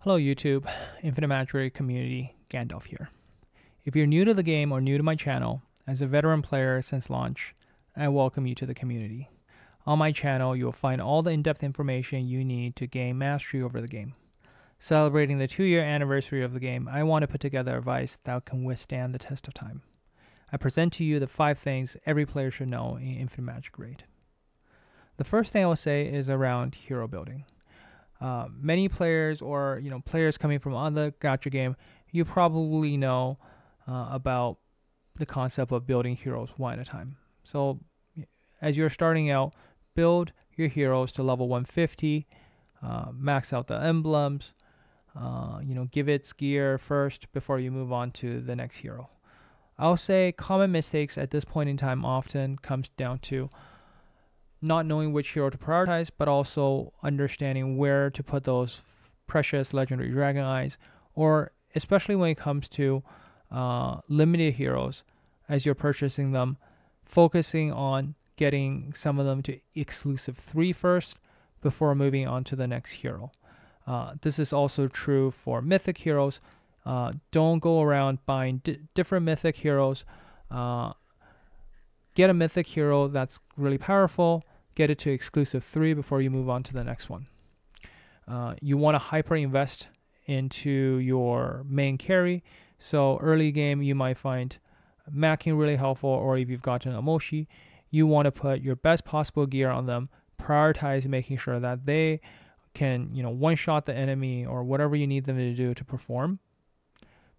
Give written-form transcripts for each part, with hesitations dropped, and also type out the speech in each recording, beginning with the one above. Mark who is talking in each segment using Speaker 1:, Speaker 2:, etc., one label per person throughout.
Speaker 1: Hello YouTube, Infinite Magicraid community, Gandalf here. If you're new to the game or new to my channel, as a veteran player since launch, I welcome you to the community. On my channel, you will find all the in-depth information you need to gain mastery over the game. Celebrating the 2-year anniversary of the game, I want to put together advice that can withstand the test of time. I present to you the 5 things every player should know in Infinite Magicraid. The first thing I will say is around hero building. Many players or players coming from other gacha game, you probably know about the concept of building heroes one at a time. So as you're starting out, build your heroes to level 150, max out the emblems, give its gear first before you move on to the next hero. I'll say common mistakes at this point in time often comes down to not knowing which hero to prioritize, but also understanding where to put those precious legendary dragon eyes, or especially when it comes to limited heroes, as you're purchasing them, focusing on getting some of them to exclusive 3 first before moving on to the next hero. This is also true for mythic heroes. Don't go around buying different mythic heroes. Get a mythic hero that's really powerful, get it to exclusive 3 before you move on to the next one. You want to hyper invest into your main carry. So early game, you might find macking really helpful, or if you've gotten a Moshi, you want to put your best possible gear on them, prioritize making sure that they can, one-shot the enemy or whatever you need them to do to perform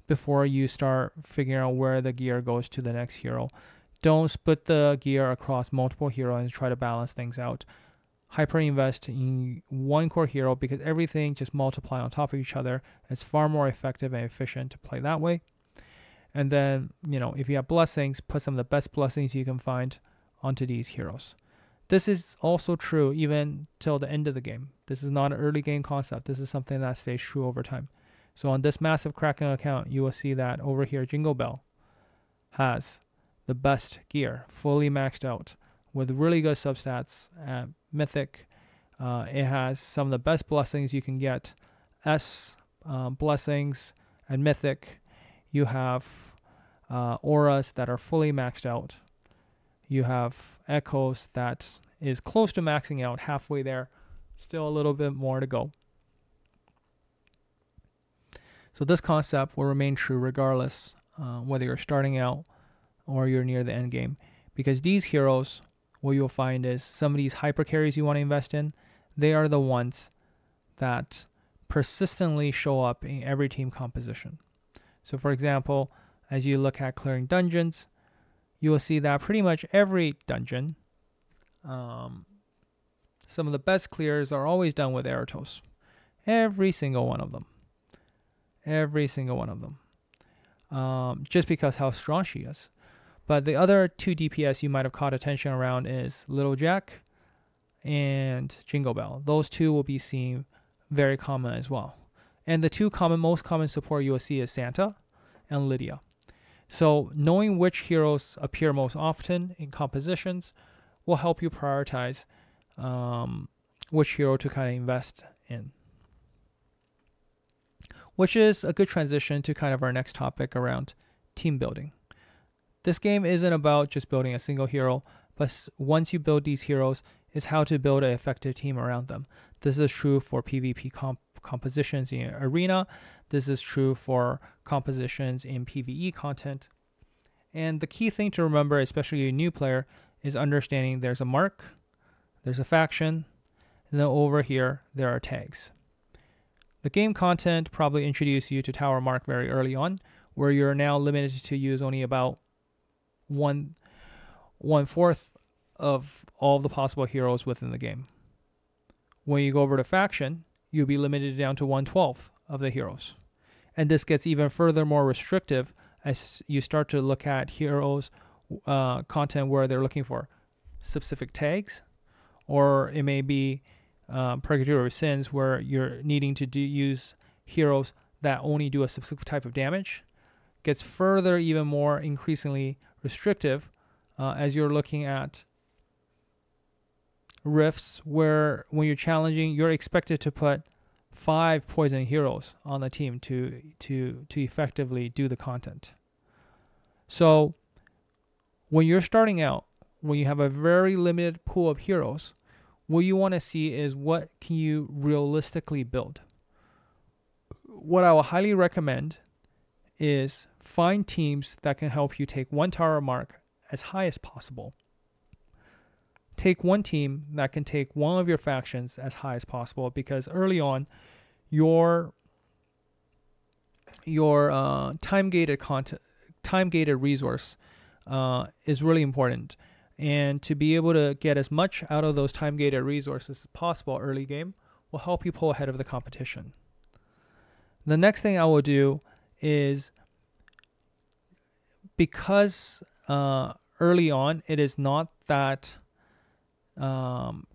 Speaker 1: before you start figuring out where the gear goes to the next hero. Don't split the gear across multiple heroes and try to balance things out. Hyper invest in one core hero because everything just multiply on top of each other. It's far more effective and efficient to play that way. And then, if you have blessings, put some of the best blessings you can find onto these heroes. This is also true even till the end of the game. This is not an early game concept. This is something that stays true over time. So on this massive Kraken account, you will see that over here, Jingle Bell has the best gear, fully maxed out with really good substats at Mythic. It has some of the best blessings you can get. Blessings at Mythic. You have auras that are fully maxed out. You have echoes that is close to maxing out, halfway there. Still a little bit more to go. So this concept will remain true regardless whether you're starting out or you're near the end game, because these heroes, what you'll find is some of these hyper carries you want to invest in, they are the ones that persistently show up in every team composition. So for example, as you look at clearing dungeons, you will see that pretty much every dungeon, some of the best clears are always done with Eratos. Every single one of them. Every single one of them. Just because how strong she is. But the other 2 DPS you might have caught attention around is Little Jack and Jingle Bell. Those 2 will be seen very common as well. And the 2 most common support you will see is Santa and Lydia. So knowing which heroes appear most often in compositions will help you prioritize which hero to kind of invest in. Which is a good transition to kind of our next topic around team building. This game isn't about just building a single hero, but once you build these heroes, is how to build an effective team around them. This is true for PvP compositions in Arena. This is true for compositions in PvE content. And the key thing to remember, especially a new player, is understanding there's a mark, there's a faction, and then over here, there are tags. The game content probably introduced you to Tower Mark very early on, where you're now limited to use only about 1/4 of all the possible heroes within the game. When you go over to faction, you'll be limited down to 1/12 of the heroes. And this gets even further more restrictive as you start to look at heroes content where they're looking for specific tags, or it may be Purgatory of Sins where you're needing to use heroes that only do a specific type of damage. Gets further even more increasingly restrictive as you're looking at rifts where when you're challenging, you're expected to put 5 poison heroes on the team to effectively do the content. So when you're starting out, when you have a very limited pool of heroes, what you want to see is what can you realistically build. What I will highly recommend is find teams that can help you take one tower mark as high as possible. Take one team that can take one of your factions as high as possible, because early on your time-gated resource is really important, and to be able to get as much out of those time-gated resources as possible early game will help you pull ahead of the competition. The next thing I will do is, because early on it is not that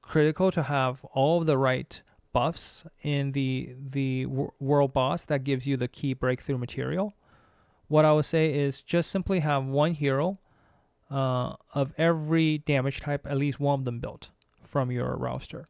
Speaker 1: critical to have all of the right buffs in the world boss that gives you the key breakthrough material, what I would say is just simply have one hero of every damage type, at least one of them built from your roster.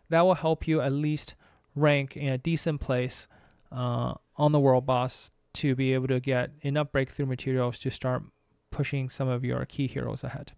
Speaker 1: That will help you at least rank in a decent place on the world boss to be able to get enough breakthrough materials to start pushing some of your key heroes ahead.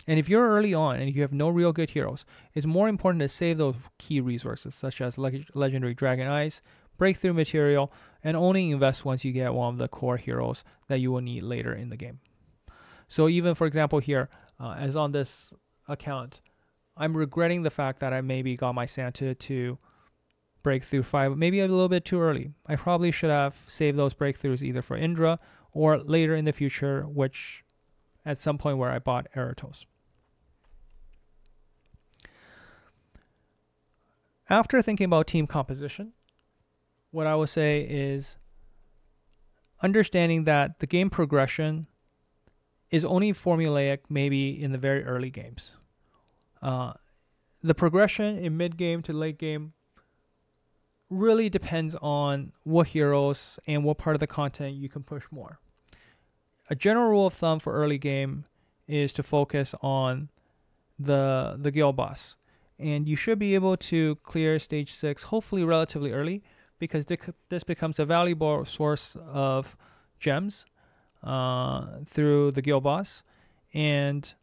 Speaker 1: And if you're early on and you have no real good heroes, it's more important to save those key resources such as legendary dragon eyes, breakthrough material, and only invest once you get one of the core heroes that you will need later in the game. So even, for example, here, as on this account, I'm regretting the fact that I maybe got my Santa to breakthrough 5, maybe a little bit too early. I probably should have saved those breakthroughs either for Indra or later in the future, which at some point where I bought Eratos. After thinking about team composition, what I would say is understanding that the game progression is only formulaic maybe in the very early games. The progression in mid-game to late game really depends on what heroes and what part of the content you can push more. A general rule of thumb for early game is to focus on the guild boss. And you should be able to clear stage 6 hopefully relatively early, because this becomes a valuable source of gems through the guild boss. And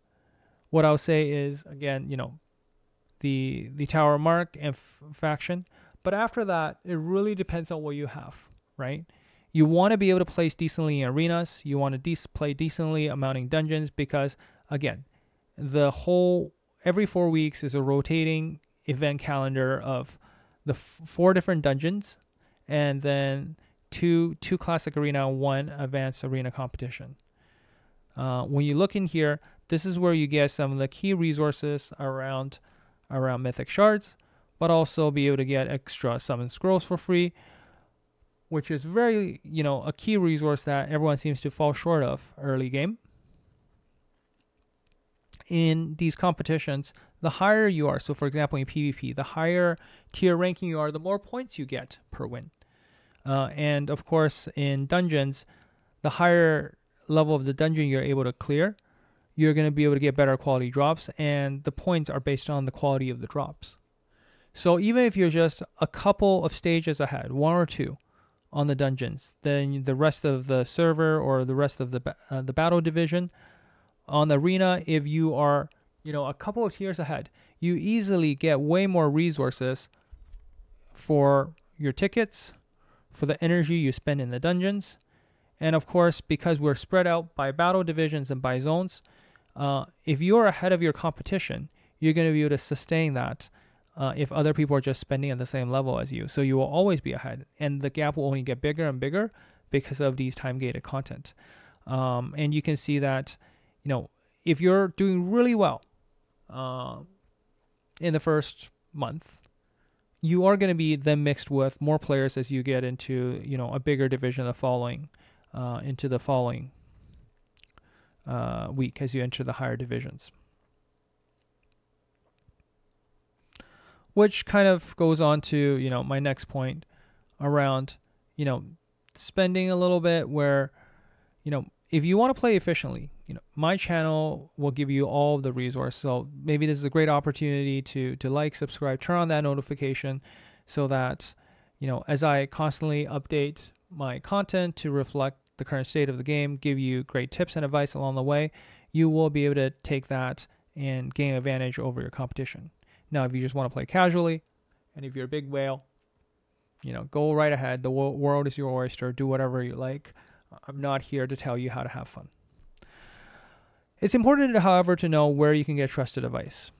Speaker 1: what I'll say is, again, the tower mark and faction. But after that, it really depends on what you have, right? You want to be able to place decently in arenas. You want to play decently mounting dungeons, because, again, every 4 weeks is a rotating event calendar of the 4 different dungeons, and then two classic arena, 1 advanced arena competition. When you look in here, this is where you get some of the key resources around mythic shards, but also be able to get extra summon scrolls for free, which is very, a key resource that everyone seems to fall short of early game. In these competitions, the higher you are, so for example in PvP, the higher tier ranking you are, the more points you get per win. And of course in dungeons, the higher level of the dungeon you're able to clear, you're going to be able to get better quality drops, and the points are based on the quality of the drops. So even if you're just a couple of stages ahead, 1 or 2 on the dungeons, then the rest of the server or the rest of the battle division on the arena, if you are a couple of tiers ahead, you easily get way more resources for your tickets, for the energy you spend in the dungeons, and of course, because we're spread out by battle divisions and by zones, if you're ahead of your competition, you're going to be able to sustain that if other people are just spending at the same level as you. So you will always be ahead, and the gap will only get bigger and bigger because of these time-gated content. And you can see that, if you're doing really well in the first month, you are going to be then mixed with more players as you get into, a bigger division of following, into the following week as you enter the higher divisions. Which kind of goes on to, my next point around, spending a little bit where, if you want to play efficiently, my channel will give you all of the resources. So maybe this is a great opportunity to like, subscribe, turn on that notification so that, as I constantly update my content to reflect the current state of the game, give you great tips and advice along the way, you will be able to take that and gain advantage over your competition. Now, if you just want to play casually, and if you're a big whale, go right ahead. The world is your oyster. Do whatever you like. I'm not here to tell you how to have fun. It's important, however, to know where you can get trusted advice.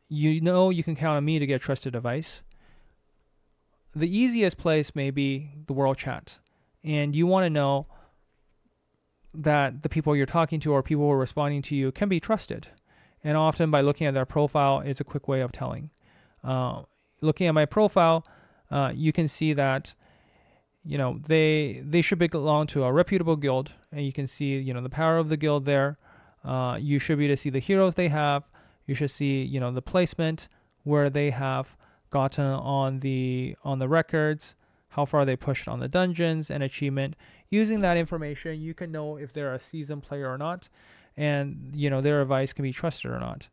Speaker 1: You can count on me to get trusted advice. The easiest place may be the world chat. And you want to know that the people you're talking to or people who are responding to you can be trusted. And often by looking at their profile, it's a quick way of telling. Looking at my profile, you can see that they should belong to a reputable guild, and you can see the power of the guild there. You should be able to see the heroes they have. You should see the placement where they have gotten on the records, how far they pushed on the dungeons and achievement. Using that information, you can know if they're a seasoned player or not, and their advice can be trusted or not.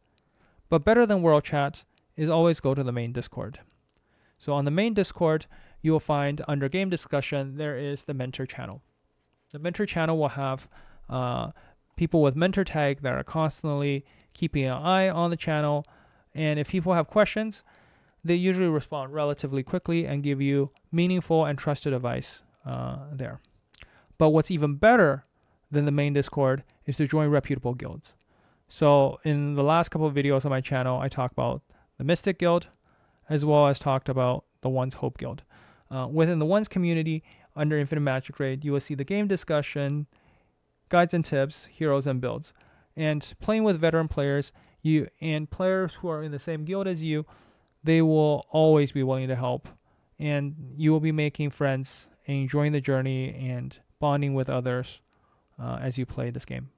Speaker 1: But better than world chat is always go to the main Discord. So on the main Discord, you will find under game discussion, there is the mentor channel. The mentor channel will have people with mentor tag that are constantly keeping an eye on the channel. And if people have questions, they usually respond relatively quickly and give you meaningful and trusted advice there. But what's even better than the main Discord is to join reputable guilds. So in the last couple of videos on my channel, I talked about the Mystic Guild, as well as talked about the One's Hope Guild. Within the One's community, under Infinite Magicraid, you will see the game discussion, guides and tips, heroes and builds. And playing with veteran players, and players who are in the same guild as you, they will always be willing to help. And you will be making friends and enjoying the journey and bonding with others as you play this game.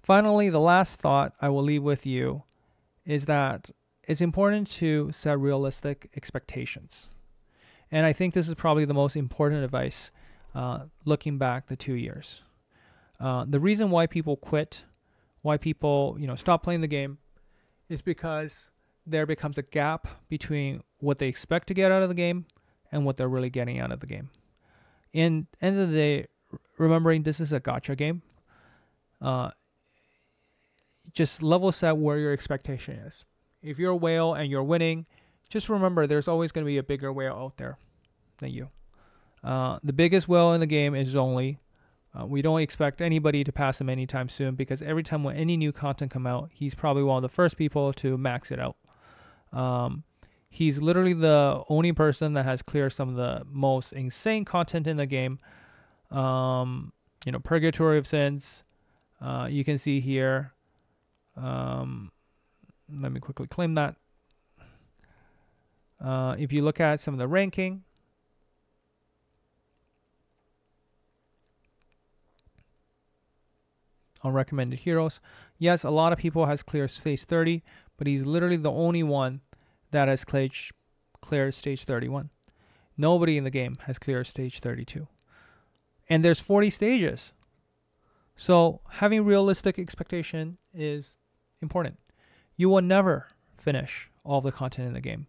Speaker 1: Finally, the last thought I will leave with you is that it's important to set realistic expectations. And I think this is probably the most important advice looking back the 2 years. The reason why people quit, why people stop playing the game, is because there becomes a gap between what they expect to get out of the game and what they're really getting out of the game. In end of the day, remembering this is a gacha game, just level set where your expectation is. If you're a whale and you're winning, just remember there's always going to be a bigger whale out there than you. The biggest whale in the game is Only. We don't expect anybody to pass him anytime soon, because every time when any new content come out, he's probably one of the first people to max it out. He's literally the only person that has cleared some of the most insane content in the game. Purgatory of Sins. You can see here. Let me quickly claim that. If you look at some of the ranking, on recommended heroes, yes, a lot of people has cleared stage 30, but he's literally the only one that has cleared stage 31. Nobody in the game has cleared stage 32. And there's 40 stages. So having realistic expectation is important. You will never finish all the content in the game.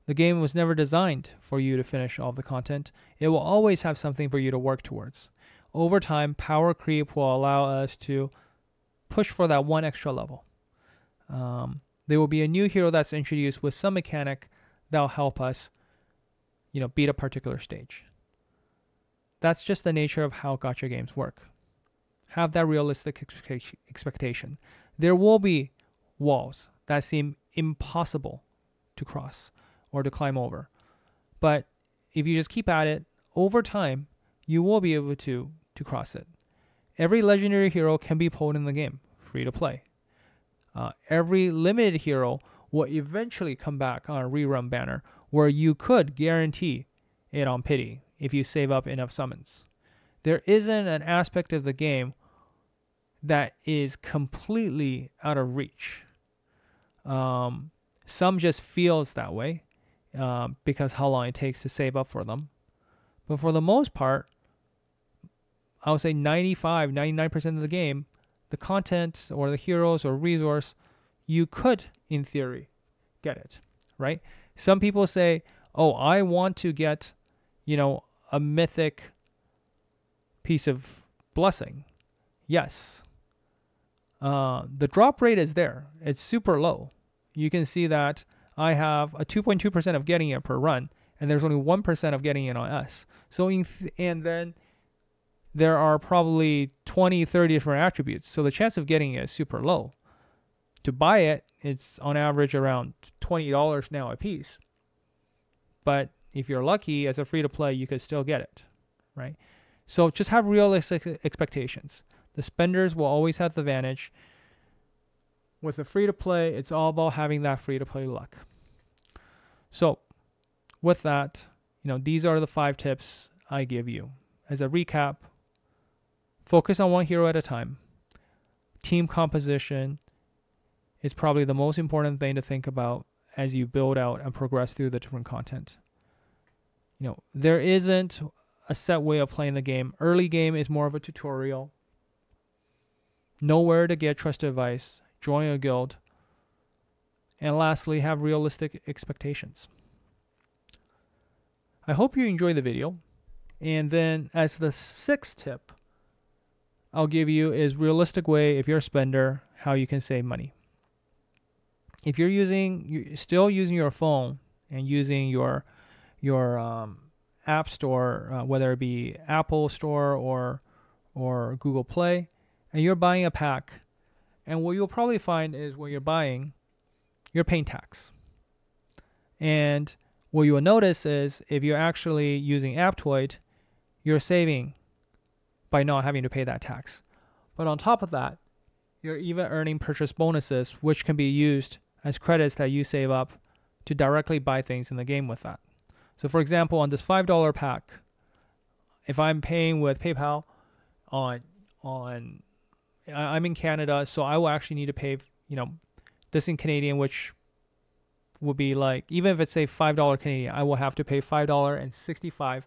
Speaker 1: The game was never designed for you to finish all the content. It will always have something for you to work towards. Over time, power creep will allow us to push for that one extra level. There will be a new hero that's introduced with some mechanic that'll help us, beat a particular stage. That's just the nature of how gacha games work. Have that realistic expectation. There will be walls that seem impossible to cross or to climb over. But if you just keep at it, over time, you will be able to cross it. Every legendary hero can be pulled in the game, free to play. Every limited hero will eventually come back on a rerun banner where you could guarantee it on pity if you save up enough summons. There isn't an aspect of the game that is completely out of reach. Some just feels that way because how long it takes to save up for them. But for the most part, I'll say 99% of the game, the content or the heroes or resource, you could, in theory, get it, right? Some people say, oh, I want to get, a mythic piece of blessing. Yes. The drop rate is there. It's super low. You can see that I have a 2.2% of getting it per run, and there's only 1% of getting it on S. So and then there are probably 20, 30 different attributes. So the chance of getting it is super low. To buy it, it's on average around $20 now a piece. But if you're lucky, as a free-to-play, you could still get it, right? So just have realistic expectations. The spenders will always have the advantage. With a free-to-play, it's all about having that free-to-play luck. So with that, these are the 5 tips I give you. As a recap, focus on one hero at a time. Team composition is probably the most important thing to think about as you build out and progress through the different content. There isn't a set way of playing the game. Early game is more of a tutorial. Know where to get trusted advice. Join a guild. And lastly, have realistic expectations. I hope you enjoy the video. And then as the 6th tip I'll give you is realistic way, if you're a spender, how you can save money. If you're still using your phone and using your app store, whether it be Apple Store or Google Play, and you're buying a pack, and what you'll probably find is when you're buying, you're paying tax. And what you will notice is if you're actually using aptoide, you're saving by not having to pay that tax. But on top of that, you're even earning purchase bonuses, which can be used as credits that you save up to directly buy things in the game with that. So for example, on this $5 pack, if I'm paying with PayPal I'm in Canada, so I will actually need to pay, this in Canadian, which will be like, even if it's say $5 Canadian, I will have to pay $5.65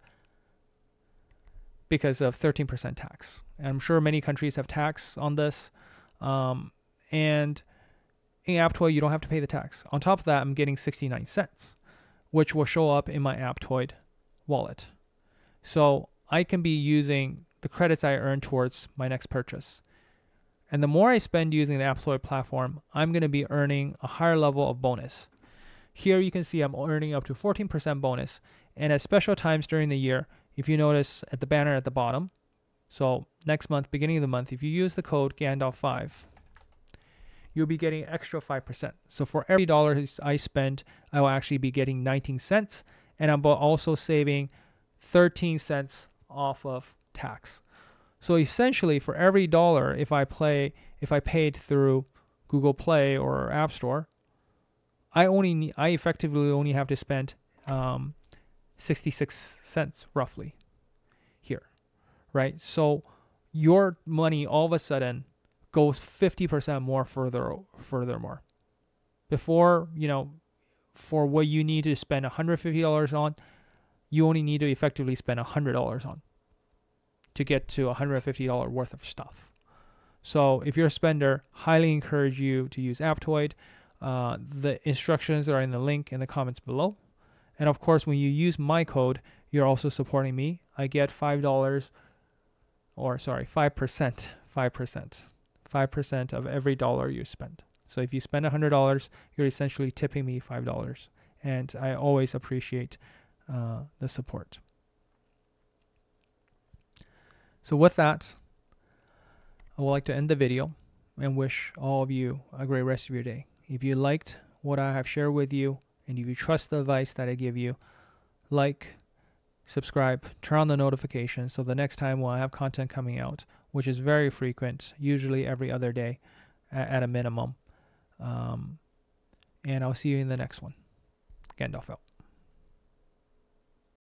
Speaker 1: because of 13% tax. And I'm sure many countries have tax on this. And in aptoide, you don't have to pay the tax. On top of that, I'm getting 69 cents, which will show up in my aptoide wallet. So I can be using the credits I earn towards my next purchase. And the more I spend using the aptoide platform, I'm going to be earning a higher level of bonus. Here you can see I'm earning up to 14% bonus. And at special times during the year, if you notice at the banner at the bottom, so next month, beginning of the month, if you use the code Gandalf5, you'll be getting extra 5%. So for every dollar I spend, I will actually be getting 19 cents. And I'm also saving 13 cents off of tax. So essentially for every dollar, if I paid through Google Play or App Store, I effectively only have to spend 66 cents roughly here, right? So your money all of a sudden goes 50% more furthermore. Before, for what you need to spend $150 on, you only need to effectively spend $100 on to get to $150 worth of stuff. So if you're a spender, highly encourage you to use aptoide. The instructions are in the link in the comments below. And of course, when you use my code, you're also supporting me. I get $5 of every dollar you spend. So if you spend $100, you're essentially tipping me $5. And I always appreciate the support. So with that, I would like to end the video and wish all of you a great rest of your day. If you liked what I have shared with you, and if you trust the advice that I give you, like, subscribe, turn on the notifications so the next time when I have content coming out, which is very frequent, usually every other day at a minimum. And I'll see you in the next one. Gandalf out.